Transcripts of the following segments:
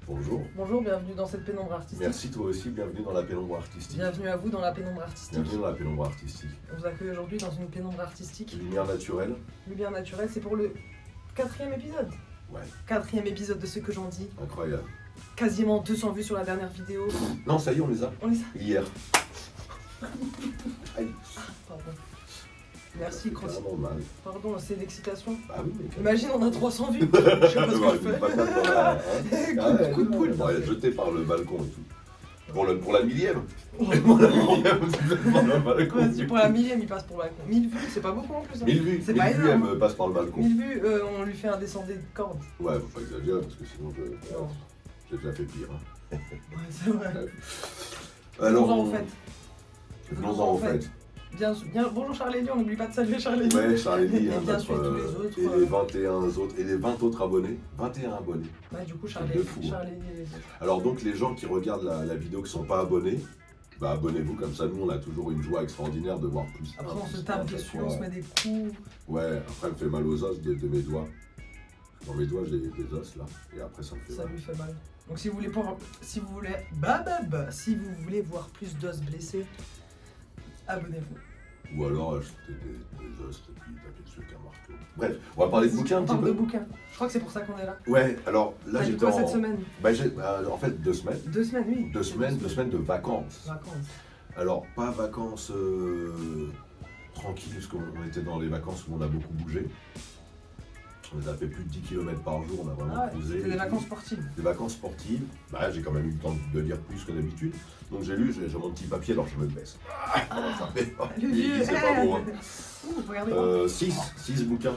Bonjour. Bonjour, bienvenue dans cette pénombre artistique. Merci toi aussi, bienvenue dans la pénombre artistique. Bienvenue à vous dans la pénombre artistique. Bienvenue dans la pénombre artistique. On vous accueille aujourd'hui dans une pénombre artistique. Lumière naturelle. Lumière naturelle, c'est pour le 4e épisode. Ouais. 4e épisode de Ce que j'en dis. Incroyable. Quasiment 200 vues sur la dernière vidéo. Non, ça y est, on les a. On les a. Hier. Aïe. Pardon. Merci, C'est Cross. carrément mal. Pardon, c'est l'excitation. Ah oui, mais Imagine, on a 300 vues. Je sais pas ce que je fais. Coup de poule. Elle est jetée par le balcon et tout. Pour la millième. Pour la millième, c'est par le balcon. Vas-y, pour la millième, il passe pour le balcon. 1000 vues, c'est pas beaucoup en plus. Hein. 1000 vues. C'est 1000 pas vues, énorme. elle passe par le balcon. 1000 vues, on lui fait un descendé de corde. Ouais, faut pas exagérer parce que sinon Non. j'ai déjà fait pire. Hein. Ouais, c'est vrai. Alors, Venons-en au fait. Venons-en au fait. Bien, bonjour Charlélie, on n'oublie pas de saluer Charlélie. Ouais, Charlélie, Et bien sûr tous les autres. et les 21 autres, et les 20 autres abonnés. 21 abonnés. Ouais, du coup, De Charlélie, fou, hein. Charlélie et les autres. Alors donc les gens qui regardent la vidéo qui sont pas abonnés, bah abonnez-vous, comme ça nous on a toujours une joie extraordinaire de voir plus. Après, on se plus tape à chaque dessus, fois. on se met des coups. Ouais, après elle me fait mal aux os de mes doigts. Dans mes doigts j'ai des os là, et après ça me fait Ça mal. lui fait mal. Donc si vous voulez si vous voulez voir plus d'os blessés, abonnez-vous. Ou alors acheter des os et puis taper dessus avec un marteau. Bref, on va parler de bouquins un On petit parle de peu. bouquins. Je crois que c'est pour ça qu'on est là. Ouais, alors là T'as dit j'étais quoi en... cette semaine? Bah, en fait 2 semaines. 2 semaines, oui. 2 semaines de vacances. Vacances. Alors, pas vacances tranquilles, parce qu'on était dans les vacances où on a beaucoup bougé. On a fait plus de 10 km par jour, on a vraiment Ah ouais, cruisé. c'était des vacances sportives. Des vacances sportives. Bah, j'ai quand même eu le temps de lire plus que d'habitude. Donc j'ai lu, j'ai mon petit papier, alors je me baisse. Ça fait Le vieux. c'est pas beau. Hein. Ouh, regardez. 6 bouquins.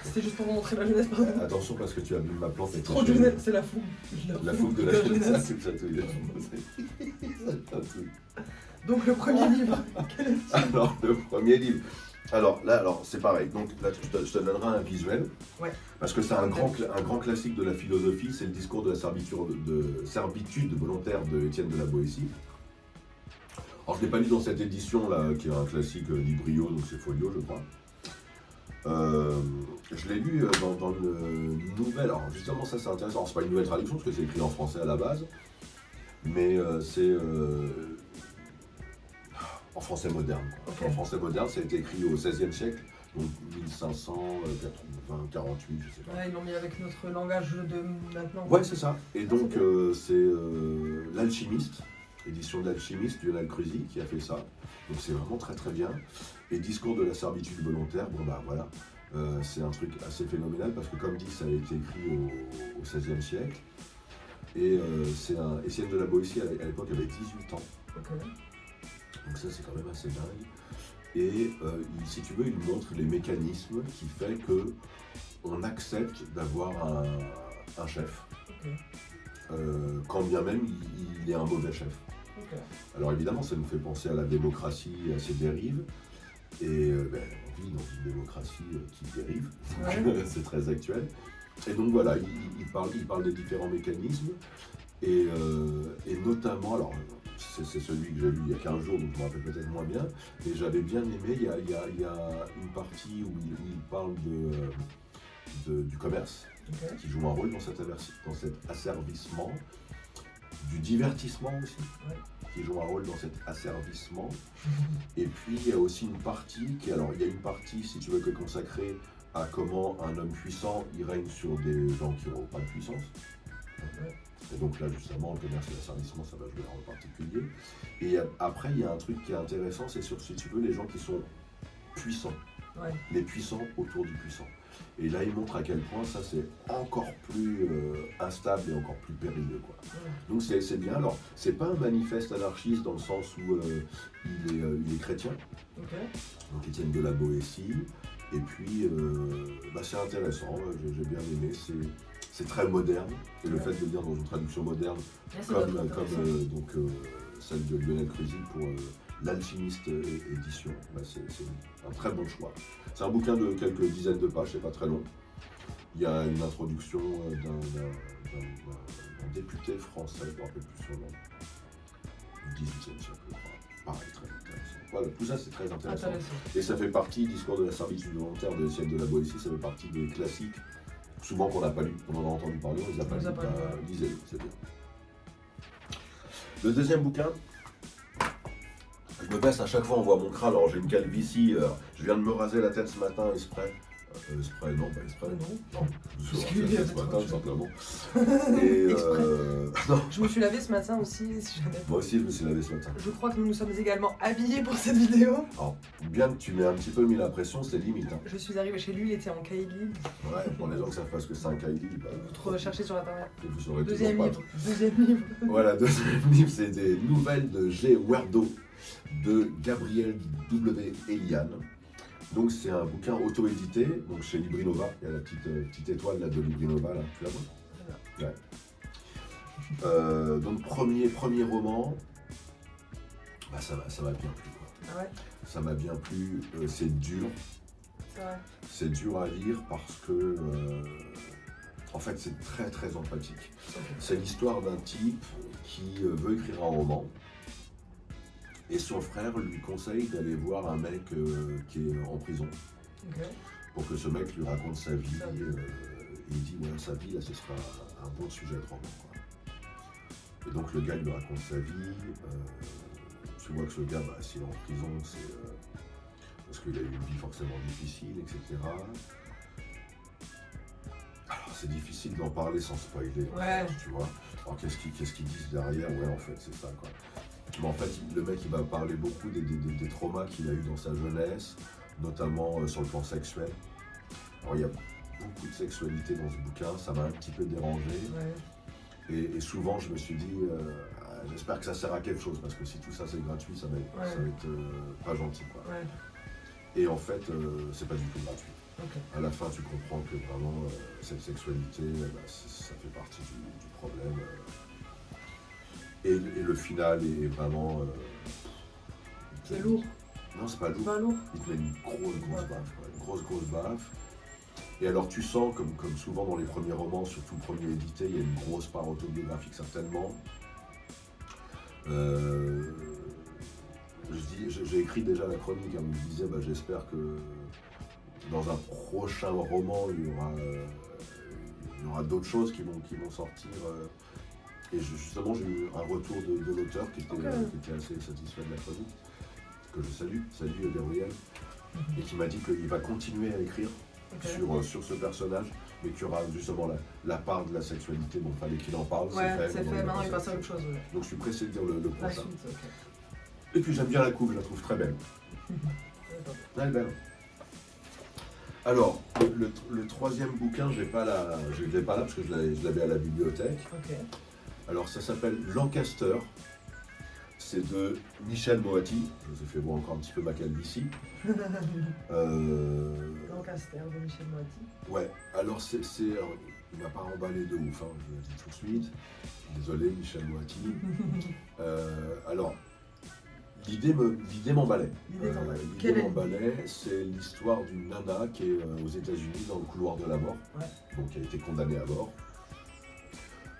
C'était juste pour vous montrer la jeunesse, pardon. Attention parce que tu as vu ma plante. C'est trop de jeunesse, c'est la fougue. La fougue de la jeunesse. C'est le chatouille. Donc le premier livre. Alors, le premier livre. Alors c'est pareil. Donc là, je te donnerai un visuel. Ouais. Parce que c'est un grand classique de la philosophie. C'est le discours de la servitude volontaire de Étienne de la Boétie. Alors, je ne l'ai pas lu dans cette édition là, qui est un classique Librio, donc c'est Folio, je crois. Je l'ai lu dans une nouvelle. Alors, justement, ça c'est intéressant. Alors, c'est pas une nouvelle traduction parce que c'est écrit en français à la base, mais c'est. En français moderne. Okay. En français moderne, ça a été écrit au XVIe siècle, donc 1548, je sais pas. Ouais, ils l'ont mis avec notre langage de maintenant. Ouais, c'est ça. Et donc, c'est L'Alchimiste, édition de l'Alchimiste, Lionel Cruzy, qui a fait ça. Donc, c'est vraiment très très bien. Et Discours de la servitude volontaire, bon bah voilà, c'est un truc assez phénoménal parce que, comme dit, ça a été écrit au XVIe siècle. Et Étienne de la Boétie, à l'époque, avait 18 ans. Okay. Donc ça c'est quand même assez dingue. Et si tu veux, il montre les mécanismes qui fait que on accepte d'avoir un chef. Okay. Quand bien même il est un mauvais chef. Okay. Alors évidemment ça nous fait penser à la démocratie et à ses dérives. Et on vit dans une démocratie qui dérive, ouais. C'est très actuel. Et donc voilà, il parle des différents mécanismes. Et notamment, alors c'est celui que j'ai lu il y a 15 jours, donc je me rappelle peut-être moins bien, mais j'avais bien aimé, il y a une partie où il parle du commerce, okay. Qui joue un rôle dans cet asservissement, du divertissement aussi, ouais. Qui joue un rôle dans cet asservissement, et puis il y a aussi une partie, il y a une partie, si tu veux, qui est consacrée à comment un homme puissant, il règne sur des gens qui n'ont pas de puissance. Ouais. Et donc là justement le commerce et l'asservissement ça va jouer un rôle particulier. Et après il y a un truc qui est intéressant, c'est sur, si tu veux, les gens qui sont puissants, ouais. Les puissants autour du puissant. Et là il montre à quel point ça c'est encore plus instable et encore plus périlleux quoi. Ouais. Donc c'est bien, alors c'est pas un manifeste anarchiste dans le sens où il est chrétien, Okay. donc Étienne de la Boétie, et puis c'est intéressant, j'ai bien aimé, c'est très moderne, et le fait de le lire dans une traduction moderne, comme celle de Lionel Cruzy pour l'Alchimiste édition, c'est un très bon choix. C'est un bouquin de quelques dizaines de pages, c'est pas très long. Il y a une introduction d'un député français, je ne me rappelle plus son nom, du XVIIIe siècle, je crois. Pareil, très intéressant. Voilà, tout ça c'est très intéressant. Et ça fait partie, Discours de la servitude volontaire de Étienne de la Boétie, ça fait partie des classiques souvent qu'on n'a pas lu, on en a entendu parler, on les a pas lus, lisez-les, c'est bien. Le deuxième bouquin, je me baisse à chaque fois, on voit mon crâne, alors j'ai une calvitie, je viens de me raser la tête ce matin exprès. Non, pas exprès. Non, je me suis rasé la tête ce matin, tout simplement. Et non. Je me suis lavé ce matin aussi, si jamais. Moi aussi, je me suis lavé ce matin. Je crois que nous nous sommes également habillés pour cette vidéo. Alors, bien que tu m'aies un petit peu mis la pression, c'est limite. Hein. Je suis arrivée chez lui, il était en Kylie. Ouais, pour les gens qui savent pas ce que c'est un Kylie, bah, vous recherchez sur internet. Vous saurez deuxième pas. livre. Deuxième livre. Voilà, deuxième livre, c'est des nouvelles de G. Werdo de Gabriel W. Eliane. Donc c'est un bouquin auto-édité, donc chez Librinova. Il y a la petite étoile là de Librinova, là, tu la vois? Ouais. Donc premier roman, bah, ça m'a bien plu. Quoi. Ah ouais. Ça m'a bien plu, c'est dur. C'est dur à lire parce que, en fait, c'est très très empathique. Okay. C'est l'histoire d'un type qui veut écrire un roman. Et son frère lui conseille d'aller voir un mec qui est en prison. Okay. Pour que ce mec lui raconte sa vie. Il dit, ouais, sa vie, là, ce sera un bon sujet de roman. Quoi. Et donc, le gars lui raconte sa vie. Tu vois que ce gars, bah, s'il est en prison, c'est parce qu'il a eu une vie forcément difficile, etc. Alors, c'est difficile d'en parler sans spoiler, ouais. Tu vois. Alors, qu'est-ce qu'ils disent derrière? Ouais, en fait, c'est ça, quoi. Mais en fait, le mec, il va parler beaucoup des traumas qu'il a eu dans sa jeunesse, notamment sur le plan sexuel. Alors, il y a beaucoup de sexualité dans ce bouquin, ça m'a un petit peu dérangé. Ouais. Et souvent, je me suis dit, j'espère que ça sert à quelque chose, parce que si tout ça c'est gratuit, ça va être pas gentil, quoi. Ouais. Et en fait, c'est pas du tout gratuit. Okay. À la fin, tu comprends que vraiment, cette sexualité, bah, ça fait partie du problème. Et le final est vraiment... c'est lourd. Non, c'est pas lourd. Pas lourd. Il te met une grosse baffe. Quoi. Une grosse baffe. Et alors tu sens, comme souvent dans les premiers romans, surtout le premier édité, il y a une grosse part autobiographique certainement. J'ai écrit déjà la chronique, hein, je me disais, bah, j'espère que dans un prochain roman, il y aura d'autres choses qui vont sortir. Et justement, j'ai eu un retour de l'auteur qui était assez satisfait de la chronique, que je salue Gabriel, et qui m'a dit qu'il va continuer à écrire sur ce personnage, mais qu'il y aura justement la part de la sexualité, donc il fallait qu'il en parle. Ouais, c'est fait, maintenant il passe à autre chose. Ouais. Donc je suis pressé de dire le prochain. Suite, okay. Et puis j'aime bien la couve, je la trouve très belle. Elle est belle. Alors, le troisième bouquin, je ne l'ai pas là parce que je l'avais à la bibliothèque. Okay. Alors ça s'appelle Lancaster, c'est de Michel Moati, je vous ai fait voir encore un petit peu ma calvitie. Lancaster de Michel Moati. Ouais, alors il m'a pas emballé de ouf, hein, je le dis tout de suite, désolé Michel Moati. Alors, l'idée m'emballait. L'idée m'emballait, c'est l'histoire d'une nana qui est aux États-Unis dans le couloir de la mort, donc qui a été condamnée à mort.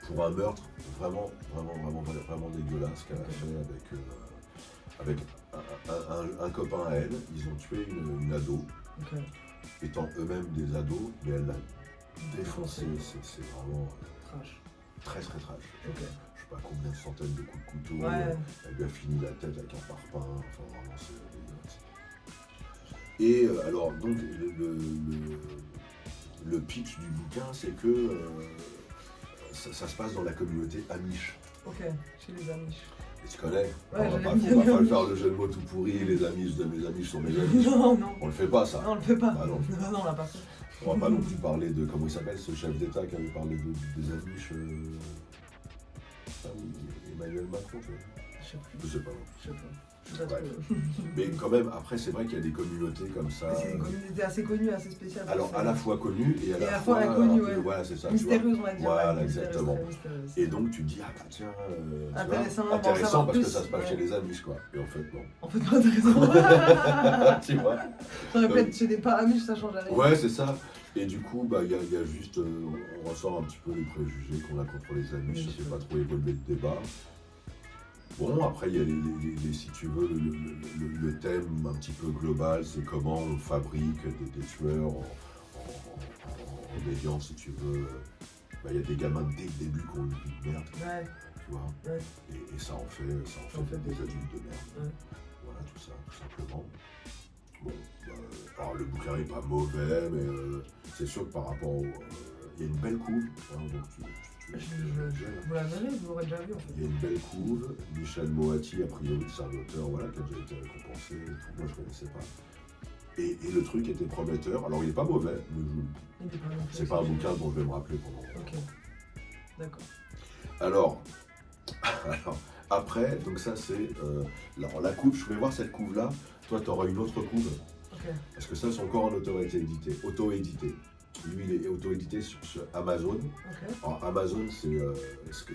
Pour un meurtre vraiment dégueulasse qu'elle a fait avec un copain à elle. Ils ont tué une ado, étant eux-mêmes des ados, mais elle l'a défoncé. C'est vraiment très trash. Je sais pas combien de centaines de coups de couteau, elle lui a fini la tête avec un parpaing, enfin vraiment c'est dégueulasse. Et alors donc le pitch du bouquin, c'est que ça se passe dans la communauté Amish. Ok, chez les Amish. Et tu connais? Ouais, on va pas faire le jeu de mots tout pourri, les Amish de mes Amish sont mes Amish. Non. On le fait pas ça. Non, on le fait pas. Bah, non, on l'a pas fait. On va pas non plus parler de, comment il s'appelle ce chef d'État qui avait parlé des Amish, Emmanuel Macron, tu vois? Je sais pas. Mais quand même, après, c'est vrai qu'il y a des communautés comme ça. C'est des communautés assez connues, assez spéciales. Alors, à la fois connues et à la fois inconnues, voilà, c'est ça. Mystérieuses, on va dire. Voilà, exactement. Et donc, tu te dis, ah bah tiens, intéressant parce que ça se passe chez les Amish, quoi. Et en fait, non. En fait, pas intéressant. Tu vois. Ça aurait pu être chez des pas Amish, ça change rien. Ouais, c'est ça. Et du coup, bah, il y a juste, on ressort un petit peu les préjugés qu'on a contre les Amish, ça fait pas trop évoluer le débat. Bon, après, il y a si tu veux, le thème un petit peu global, c'est comment on fabrique des tueurs en médian, si tu veux, il y a des gamins dès le début qui ont une vie de merde, Ouais. tu vois. Ouais. Et ça en fait, des adultes de merde. Ouais. Voilà, tout ça, tout simplement. Bon, alors le bouquin n'est pas mauvais, mais c'est sûr que par rapport au... il y a une belle couve, hein, donc Vous la verrez, vous l'aurez déjà vu en fait. il y a une belle couve. Michel Moati, a priori, c'est un auteur voilà, qui a déjà été récompensé. Et tout. Moi, je ne connaissais pas. Et le truc était prometteur. Alors, il n'est pas mauvais, mais c'est pas un bouquin dont je vais me rappeler pendant longtemps. Ok, d'accord. Alors, après, donc ça, c'est... alors, la couve, je vais voir cette couve-là. Toi, tu auras une autre couve. Ok. Parce que ça, c'est encore un auto-édité. Lui, il est auto-édité sur Amazon. Ok. Alors, Amazon, c'est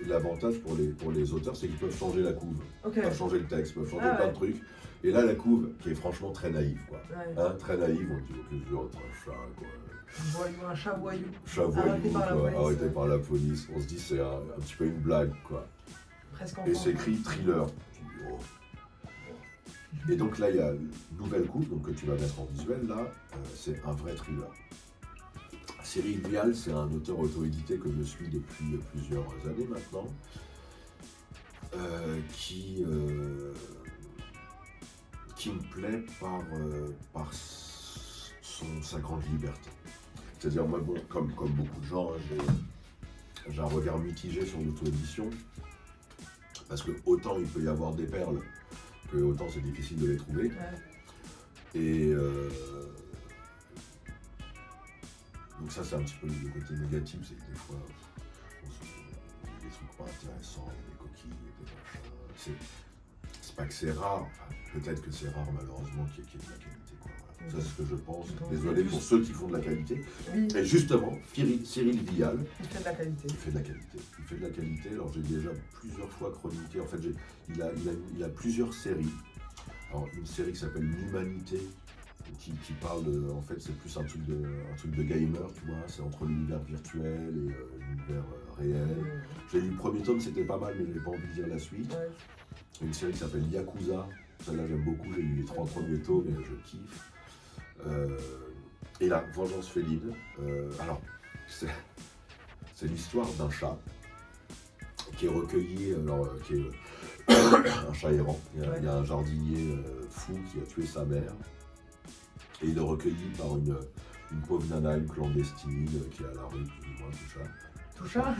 l'avantage pour les auteurs, c'est qu'ils peuvent changer la couve. Ok. Ils peuvent changer le texte, ils peuvent changer Ah plein ouais. de trucs. Et là, la couve, qui est franchement très naïve, quoi. Ouais. Hein, très naïve, on dit que je veux être un chat, quoi. Un chat voyou. Chat voyou, Arrêté par la quoi, police, arrêté ouais. par la police. On se dit, c'est un petit peu une blague, quoi. Presque Et enfant. c'est écrit thriller. Tu dis, oh. Et donc là, il y a une nouvelle couve donc, que tu vas mettre en visuel, là. C'est un vrai thriller. Cyril Vial, c'est un auteur auto-édité que je suis depuis plusieurs années maintenant, qui me plaît par sa grande liberté. C'est-à-dire, moi, bon, comme beaucoup de gens, hein, j'ai un regard mitigé sur l'auto-édition, parce que autant il peut y avoir des perles, que autant c'est difficile de les trouver. Ouais. Et donc ça, c'est un petit peu le côté négatif, c'est que des fois, il y a des trucs pas intéressants, il y a des coquilles, il y a des machins. C'est pas que c'est rare, enfin, peut-être que c'est rare malheureusement qu'il y ait de la qualité, quoi. Voilà. Ça, c'est ce que je pense. Désolé pour ceux qui font de la qualité. Oui. Et justement, Cyril Vial, Il fait de la qualité. il fait de la qualité. Il fait de la qualité. Alors j'ai déjà plusieurs fois chroniqué. En fait, il a plusieurs séries. Alors une série qui s'appelle L'Humanité, qui parle en fait, c'est plus un truc de gamer, tu vois. C'est entre l'univers virtuel et l'univers réel. J'ai lu le premier tome, c'était pas mal, mais je n'ai pas envie de dire la suite. Ouais. Une série qui s'appelle Yakuza. Celle-là, j'aime beaucoup. J'ai lu les 3 premiers tomes et je kiffe. Et là, Vengeance féline. Alors, c'est l'histoire d'un chat qui est recueilli, qui est un chat errant. Il y a un jardinier fou qui a tué sa mère. Et il est recueilli par une pauvre nana, une clandestine, qui est à la rue, plus ou moins, tout ça. Tout chat.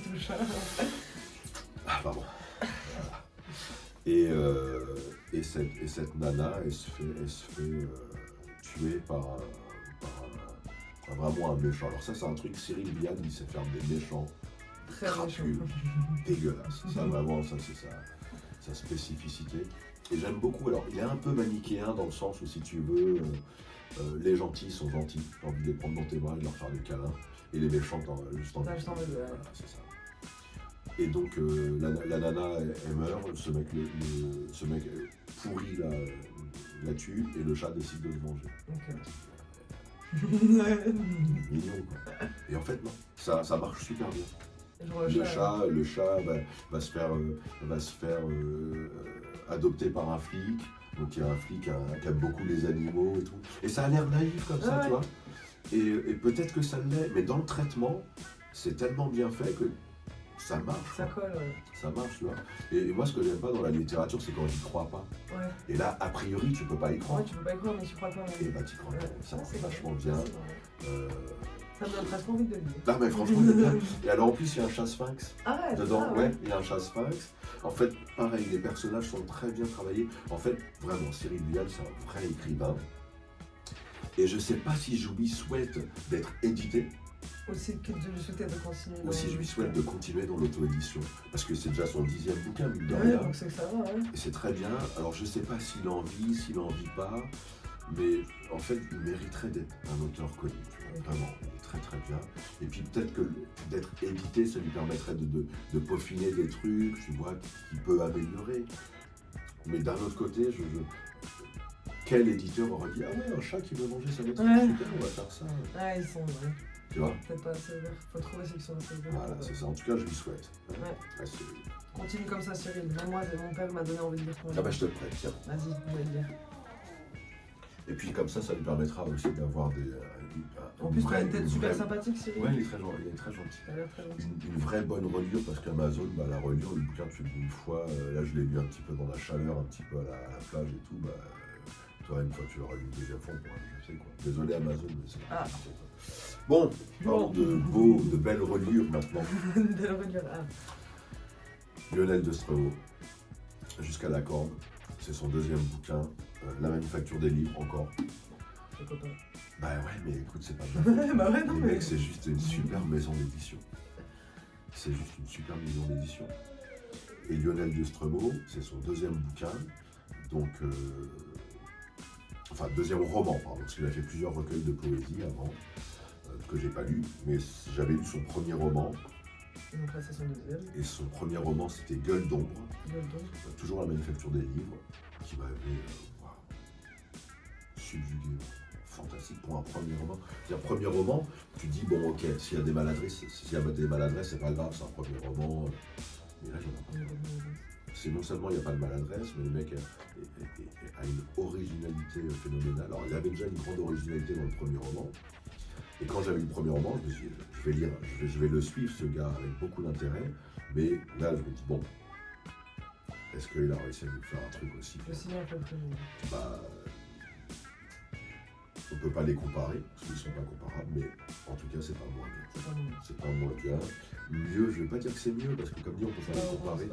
Tout chat. Ah, pardon. Et cette nana, elle se fait tuer par vraiment un méchant. Alors ça, c'est un truc, Cyril Vial, il sait faire des méchants Très crapus, méchant. dégueulasses. Ça, vraiment, ça, c'est sa spécificité. Et j'aime beaucoup, alors il est un peu manichéen dans le sens où, si tu veux, les gentils sont gentils, t'as envie de les prendre dans tes bras et de leur faire des câlins, et les méchants, t'as juste envie de... Voilà, c'est ça. Et donc la nana, elle meurt, ce mec pourri la tue, et le chat décide de se venger. Ok. Mignon, quoi. Et en fait, non, ça marche super bien. Genre Le chat va se faire adopter par un flic. Donc il y a un flic qui aime beaucoup les animaux et tout. Et ça a l'air naïf comme ça, ouais. Tu vois. Et peut-être que ça l'est, mais dans le traitement, c'est tellement bien fait que ça marche. Ça colle, ouais. Ça marche, tu vois. Et moi, ce que j'aime pas dans la littérature, c'est quand j'y crois pas. Ouais. Et là, a priori, tu peux pas y croire. Ouais, tu peux pas y croire, mais tu crois pas. Et bah, tu crois. Ouais. Ça marche C'est vachement vrai. bien. Ça me donne presque envie de le lire. Non, mais franchement, c'est bien. Et alors, en plus, il y a un chat sphinx. Arrête. Dedans, Ah, ouais, il y a un chat sphinx. En fait, pareil, les personnages sont très bien travaillés. En fait, vraiment, Cyril Vial, c'est un vrai écrivain. Et je sais pas si je lui souhaite d'être édité, Aussi que je lui souhaitais de continuer. aussi je lui souhaite de continuer dans l'auto-édition. Parce que c'est déjà son 10e bouquin, mine de Ouais, rien. donc c'est que ça va, ouais. Et c'est très bien. Alors, je sais pas s'il en vit, s'il en vit pas. Mais en fait, il mériterait d'être un auteur connu. Tu vois, vraiment, il est très très bien. Et puis peut-être que d'être édité, ça lui permettrait de peaufiner des trucs, tu vois, qu'il peut améliorer. Mais d'un autre côté, quel éditeur aurait dit « Ah ouais, un chat qui veut manger sa maîtresse, Ouais. super, on va faire ça. » Ouais, ils sont, ouais. Tu vois? Peut-être pas assez ouverts. Faut trouver ceux qui sont assez ouverts. Voilà, c'est ça. En tout cas, je lui souhaite. Ouais. Ouais, c'est- Continue comme ça, Cyril. Même moi, mon père m'a donné envie de lire ton Ah livre. bah, je te le prête, tiens. Vas-y, on va le lire. Et puis comme ça lui permettra aussi d'avoir En plus, tu as une tête super sympathique, Cyril. Ouais, il est très gentil. Il a l'air très gentil. Une vraie bonne reliure, parce qu'Amazon, la reliure, le bouquin, tu le lis une fois. Là, je l'ai lu un petit peu dans la chaleur, un petit peu à la plage et tout. Toi, une fois, tu l'auras lu une deuxième fois, on pourra je sais quoi. Désolé, Amazon, mais c'est pas. Bon, parlons de belles reliures maintenant. Belle reliure, Lionel de Stromo, Jusqu'à la corde. C'est son deuxième bouquin. La manufacture des livres, encore. Les copains. Bah ouais, mais écoute, c'est pas bien. Bah ouais, non, mais. Mec, c'est juste une super maison d'édition. C'est juste une super maison d'édition. Et Lionel de Stromo, c'est son deuxième bouquin. Donc, enfin, deuxième roman, pardon, parce qu'il a fait plusieurs recueils de poésie avant, que j'ai pas lu, mais j'avais lu son premier roman. Et donc là, c'est son deuxième. Et son premier roman, c'était Gueule d'ombre. Gueule d'ombre. Toujours la manufacture des livres, qui m'avait subjugué. Fantastique pour un premier roman. C'est-à-dire, premier roman, tu dis, bon, ok, s'il y a des maladresses, c'est pas grave, c'est un premier roman. Mais là, il n'y en a pas. C'est non seulement il n'y a pas de maladresse, mais le mec a une originalité phénoménale. Alors, il avait déjà une grande originalité dans le premier roman. Et quand j'avais lu le premier roman, je me suis dit, je vais lire, je vais le suivre, ce gars, avec beaucoup d'intérêt. Mais là, je me dis, bon, est-ce qu'il a réussi à nous faire un truc aussi bah, on ne peut pas les comparer, parce qu'ils ne sont pas comparables, mais en tout cas, c'est pas moins bien. C'est pas moins bien. Mieux, je ne vais pas dire que c'est mieux, parce que comme dit, on ne peut pas les comparer.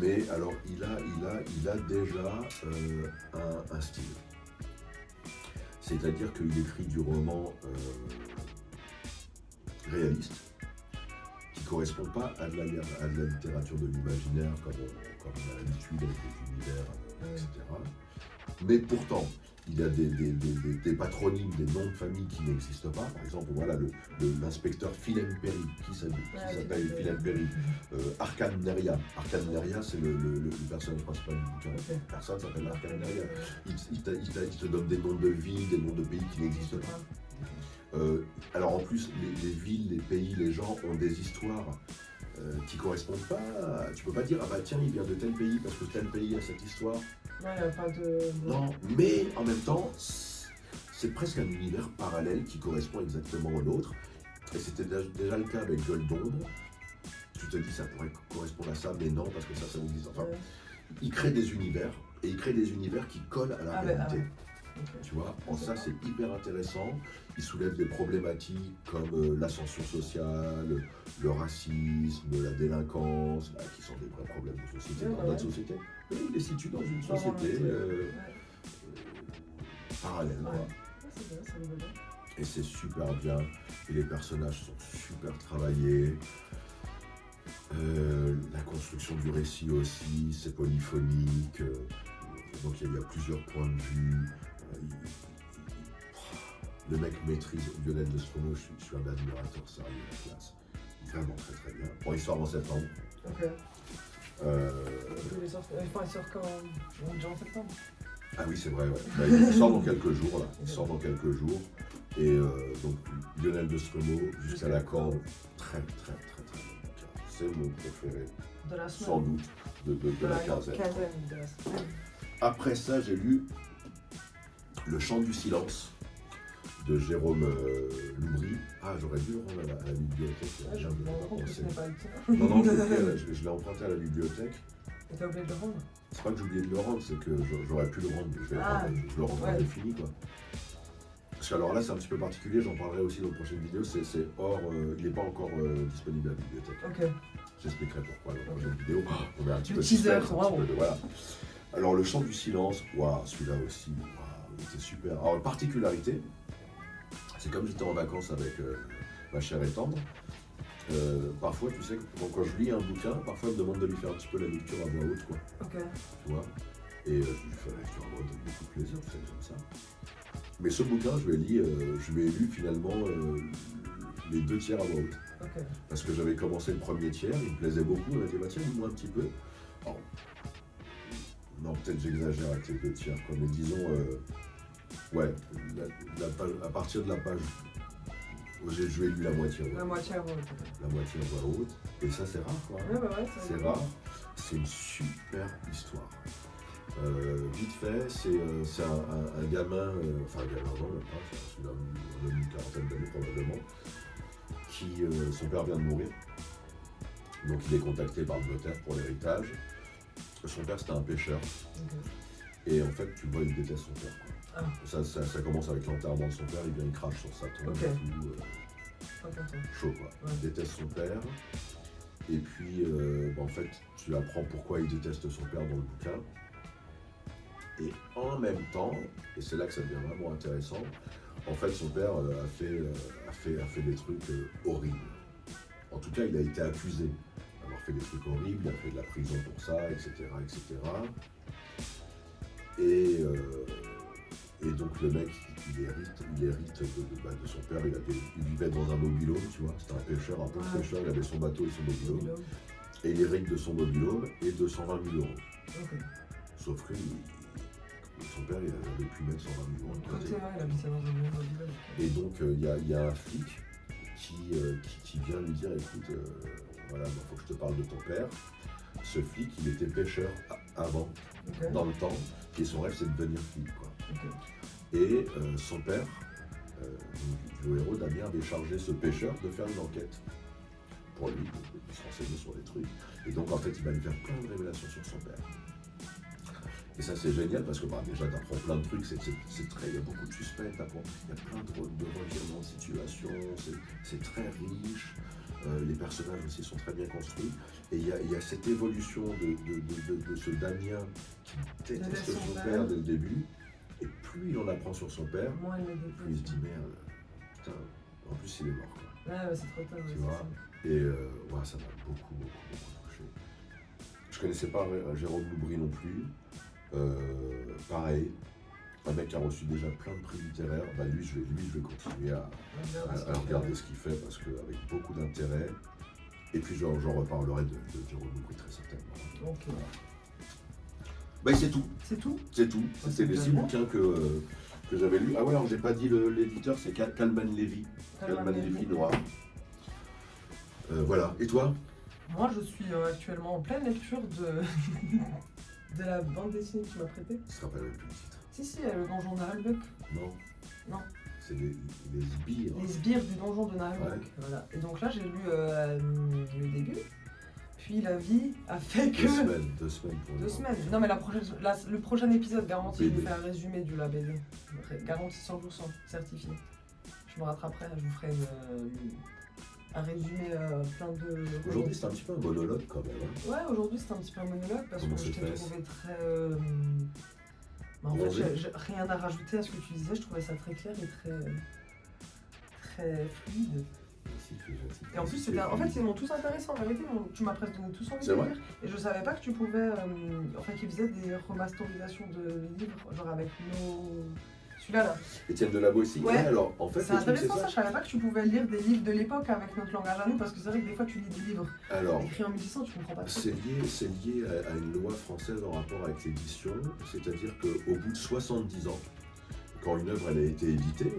Mais alors, il a déjà un style. C'est-à-dire qu'il écrit du roman réaliste, qui ne correspond pas à de la littérature de l'imaginaire, comme on a l'habitude avec les univers, etc. Mais pourtant, il y a des patronymes, des noms de famille qui n'existent pas. Par exemple, voilà l'inspecteur Philem Perry, qui s'appelle Philem Perry. Arcane Neria. Arcane Neria, c'est le personnage principal du bouquin. Personne s'appelle Arcane Neria. Il te donne des noms de villes, des noms de pays qui n'existent pas. Alors en plus, les villes, les pays, les gens ont des histoires qui correspondent pas. Tu peux pas dire, ah bah tiens, il vient de tel pays parce que tel pays a cette histoire. Non, il n'y a pas de. Non, mais en même temps, c'est presque un univers parallèle qui correspond exactement au nôtre. Et c'était déjà le cas avec Gueule d'ombre. Tu te dis, ça pourrait correspondre à ça, mais non, parce que ça n'existe pas. Enfin, il crée des univers, et il crée des univers qui collent à la réalité. Okay. Tu vois, en ça c'est hyper intéressant. Il soulève des problématiques comme l'ascension sociale, le racisme, la délinquance, qui sont des vrais problèmes de société dans notre société. Mais il les situe dans une société parallèle. C'est bien. Et c'est super bien. Et les personnages sont super travaillés. La construction du récit aussi, c'est polyphonique. Donc il y a plusieurs points de vue. Le mec maîtrise Lionel de Stromo, je suis un admirateur sérieux de la classe. Vraiment très très bien. Bon, il sort en septembre. Ok. Il sort quand déjà en septembre. Ah oui, c'est vrai, ouais. Bah, il sort dans quelques jours, là. Il sort dans quelques jours. Et donc, Lionel de Stromo, Jusqu'à la corde, très très très très bon. C'est mon préféré. De la semaine. Sans doute, de la quinzaine. De la semaine. Après ça, j'ai lu Le Chant du silence de Jérôme Loubry. Ah, j'aurais dû le rendre à la bibliothèque. Je me rends compte que ce n'est pas le tien. Non, je l'ai emprunté à la bibliothèque. Et t'as oublié de le rendre? C'est pas que j'ai oublié de le rendre, c'est que j'aurais pu le rendre. Je le rendrai fini, quoi. Parce que alors là, c'est un petit peu particulier, j'en parlerai aussi dans une prochaine vidéo. C'est hors, il n'est pas encore disponible à la bibliothèque. Ok. J'expliquerai pourquoi dans la prochaine vidéo. On met un petit le peu teaser, voilà. Alors, Le Chant du silence, celui-là aussi, c'était super. Alors, particularité, c'est comme j'étais en vacances avec ma chère et tendre. Parfois, tu sais, quand je lis un bouquin, parfois, je me demande de lui faire un petit peu la lecture à voix haute, quoi. Ok. Tu vois. Et je lui fais la lecture à voix haute avec beaucoup de plaisir, tu sais, comme ça. Mais ce bouquin, je lui ai lu finalement les 2 tiers à voix haute. Okay. Parce que j'avais commencé le premier tiers, il me plaisait beaucoup, on m'a dit, bah tiens, lis-moi un petit peu. Alors, non, peut-être j'exagère avec les 2 tiers, quoi, mais disons, à partir de la page, je lui ai lu la moitié. La moitié à voix haute. La moitié à voix haute, et ça c'est rare, quoi. Ouais, c'est rare, c'est une super histoire. Vite fait, c'est un gamin, enfin un gamin non, même pas, c'est un homme d'une quarantaine d'années probablement, qui, son père vient de mourir, donc il est contacté par le notaire pour l'héritage. Son père c'était un pêcheur, et en fait tu vois il déteste son père, quoi. Ça commence avec l'enterrement de son père, il vient, il crache sur sa tombe et tout, chaud quoi. Il déteste son père, et puis en fait tu apprends pourquoi il déteste son père dans le bouquin. Et en même temps, et c'est là que ça devient vraiment intéressant, en fait son père a fait des trucs horribles. En tout cas, il a été accusé d'avoir fait des trucs horribles, il a fait de la prison pour ça, etc. etc. Et donc le mec, il hérite de son père, il vivait dans un mobil-home, tu vois, c'était un pêcheur, un pauvre pêcheur, il avait son bateau et son mobil-home. Et il hérite de son mobil-home et de 120 000 euros. Sauf que son père, il avait pu mettre 120 000 euros de côté. Il habitait dans un mobil-home. Et donc, il y a un flic qui vient lui dire, écoute, voilà, il faut que je te parle de ton père. Ce flic, il était pêcheur avant, dans le temps, et son rêve, c'est de devenir flic, quoi. Et son père, le héros Damien, avait chargé ce pêcheur de faire une enquête pour lui, pour se renseigner sur des trucs. Et donc, en fait, il va lui faire plein de révélations sur son père. Et ça, c'est génial parce que déjà, tu apprends plein de trucs, il y a beaucoup de suspects, il y a plein de revirements de situation, c'est très riche, les personnages aussi sont très bien construits. Et il y a cette évolution de ce Damien qui déteste son père dès le début, et plus il en apprend sur son père, plus il se dit merde, putain, en plus il est mort, quoi. C'est trop tard, tu vois. Et ça m'a beaucoup touché. Je connaissais pas Jérôme Loubry non plus. Pareil, un mec qui a reçu déjà plein de prix littéraires, lui je vais continuer à regarder ce qu'il fait parce qu'avec beaucoup d'intérêt. Et puis j'en reparlerai de Jérôme Loubry très certainement. Ok. C'est tout. C'est tout. C'était les 6 bouquins que j'avais lus. Ah ouais, alors j'ai pas dit l'éditeur, c'est Kalman Levy. Kalman Levy Noir. Voilà. Et toi? Moi, je suis actuellement en pleine lecture de la bande dessinée que tu m'as prêtée. Tu te rappelles même plus le titre? Si, le donjon de Narlbuck. Non. C'est les sbires. Les sbires du donjon de Narlbuck. Ouais. Voilà. Et donc là, j'ai lu le début. Puis la vie a fait que... 2 semaines pour 2 semaines. Non, mais le prochain épisode garanti, je vous fais un résumé de la BD. Garanti 100%, certifié. Je me rattraperai, je vous ferai un résumé plein de... Aujourd'hui, c'est un petit peu un monologue quand même. Hein. Ouais, aujourd'hui, c'est un petit peu un monologue parce que je t'ai trouvé très... en fait, j'ai rien à rajouter à ce que tu disais, je trouvais ça très clair et très fluide. Et en plus, ils m'ont tous intéressé en vérité, tu m'as presque donné tous envie de lire. Et je savais pas que tu pouvais, qu'ils faisaient des remasterisations de livres, genre avec celui-là là. Étienne Delaboetie. Ouais. Alors, en fait, c'est intéressant ça, je savais pas que tu pouvais lire des livres de l'époque avec notre langage à nous, parce que c'est vrai que des fois tu lis des livres écrits en 1600, tu comprends pas trop. C'est lié à une loi française en rapport avec l'édition, c'est-à-dire qu'au bout de 70 ans, quand une œuvre elle a été éditée,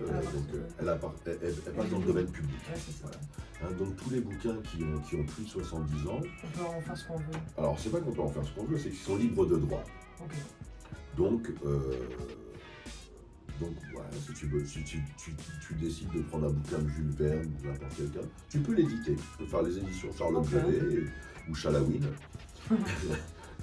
elle passe dans le domaine public. Ouais, c'est ça. Voilà. Donc tous les bouquins qui ont plus de 70 ans, on peut en faire ce qu'on veut. Alors c'est pas qu'on peut en faire ce qu'on veut, c'est qu'ils sont libres de droit. Okay. Donc voilà, si tu décides de prendre un bouquin de Jules Verne ou n'importe quelqu'un, tu peux l'éditer. Tu peux faire les éditions Charlotte Vallée ou Chalawin.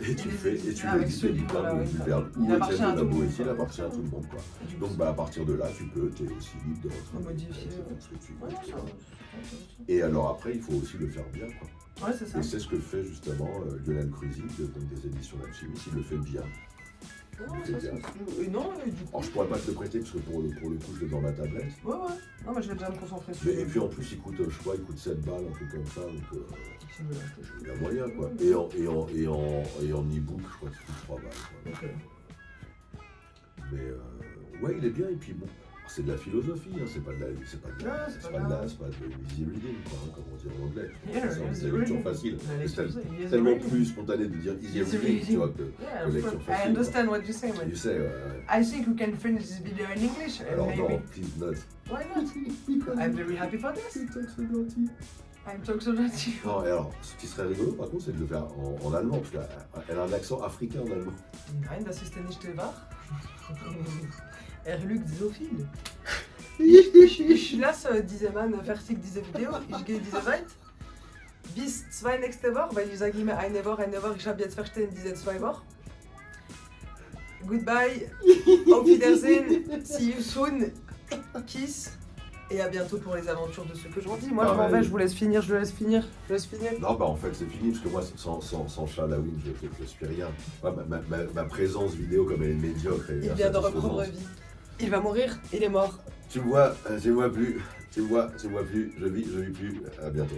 Et tu l'édites le bouquin de Jules Verne ou Étienne Delaboetie, il appartient à tout le monde. Quoi. Donc à partir de là, tu es aussi libre de modifier ce que tu veux. Et alors après, il faut aussi le faire bien. Quoi. Ouais, c'est ça. Et c'est ce que fait justement Lionel Cruzy, des éditions d'Alchimiste, il le fait bien. Non, du coup... Alors je pourrais pas te le prêter parce que pour le coup je l'ai dans ma tablette. Ouais. Non mais je vais déjà me concentrer sur. Et puis en plus il coûte 7 balles, un truc comme ça, donc il y a moyen quoi. Et en e-book je crois qu'il coûte 3 balles. Quoi. Okay. Mais il est bien et puis bon. C'est de la philosophie, hein, c'est pas de easy reading, quoi, hein, comme on dit en anglais. C'est une lecture facile. C'est tellement plus spontané de dire easy reading, tu vois, que lecture facile. I understand what you say. You say, I think we can finish this video in English. Alors non, please not. Why not? I'm very happy for this. C'est gentil. I'm talk so gentil. Non, et alors, ce qui serait rigolo par contre, c'est de le faire en allemand, parce qu'elle a un accent africain en allemand. Nein, das ist nicht wahr. Lügt so viel. Ich lasse diese Mann fertig diese Video, ich gehe diese weit. Bis 2 nächste Woche, weil ich sage immer eine Woche, ich habe jetzt verstanden diese 2 Wochen. Goodbye, auf Wiedersehen, see you soon, kiss. Et à bientôt pour les aventures de ceux que je redis. Moi, je m'en vais, je vous laisse finir, je laisse finir. Non, bah en fait, c'est fini, parce que moi, sans Charles Lawin, je suis rien. Ma présence vidéo, comme elle est médiocre. Il vient de reprendre vie. Il va mourir, il est mort. Tu me vois plus, je vis plus. À bientôt.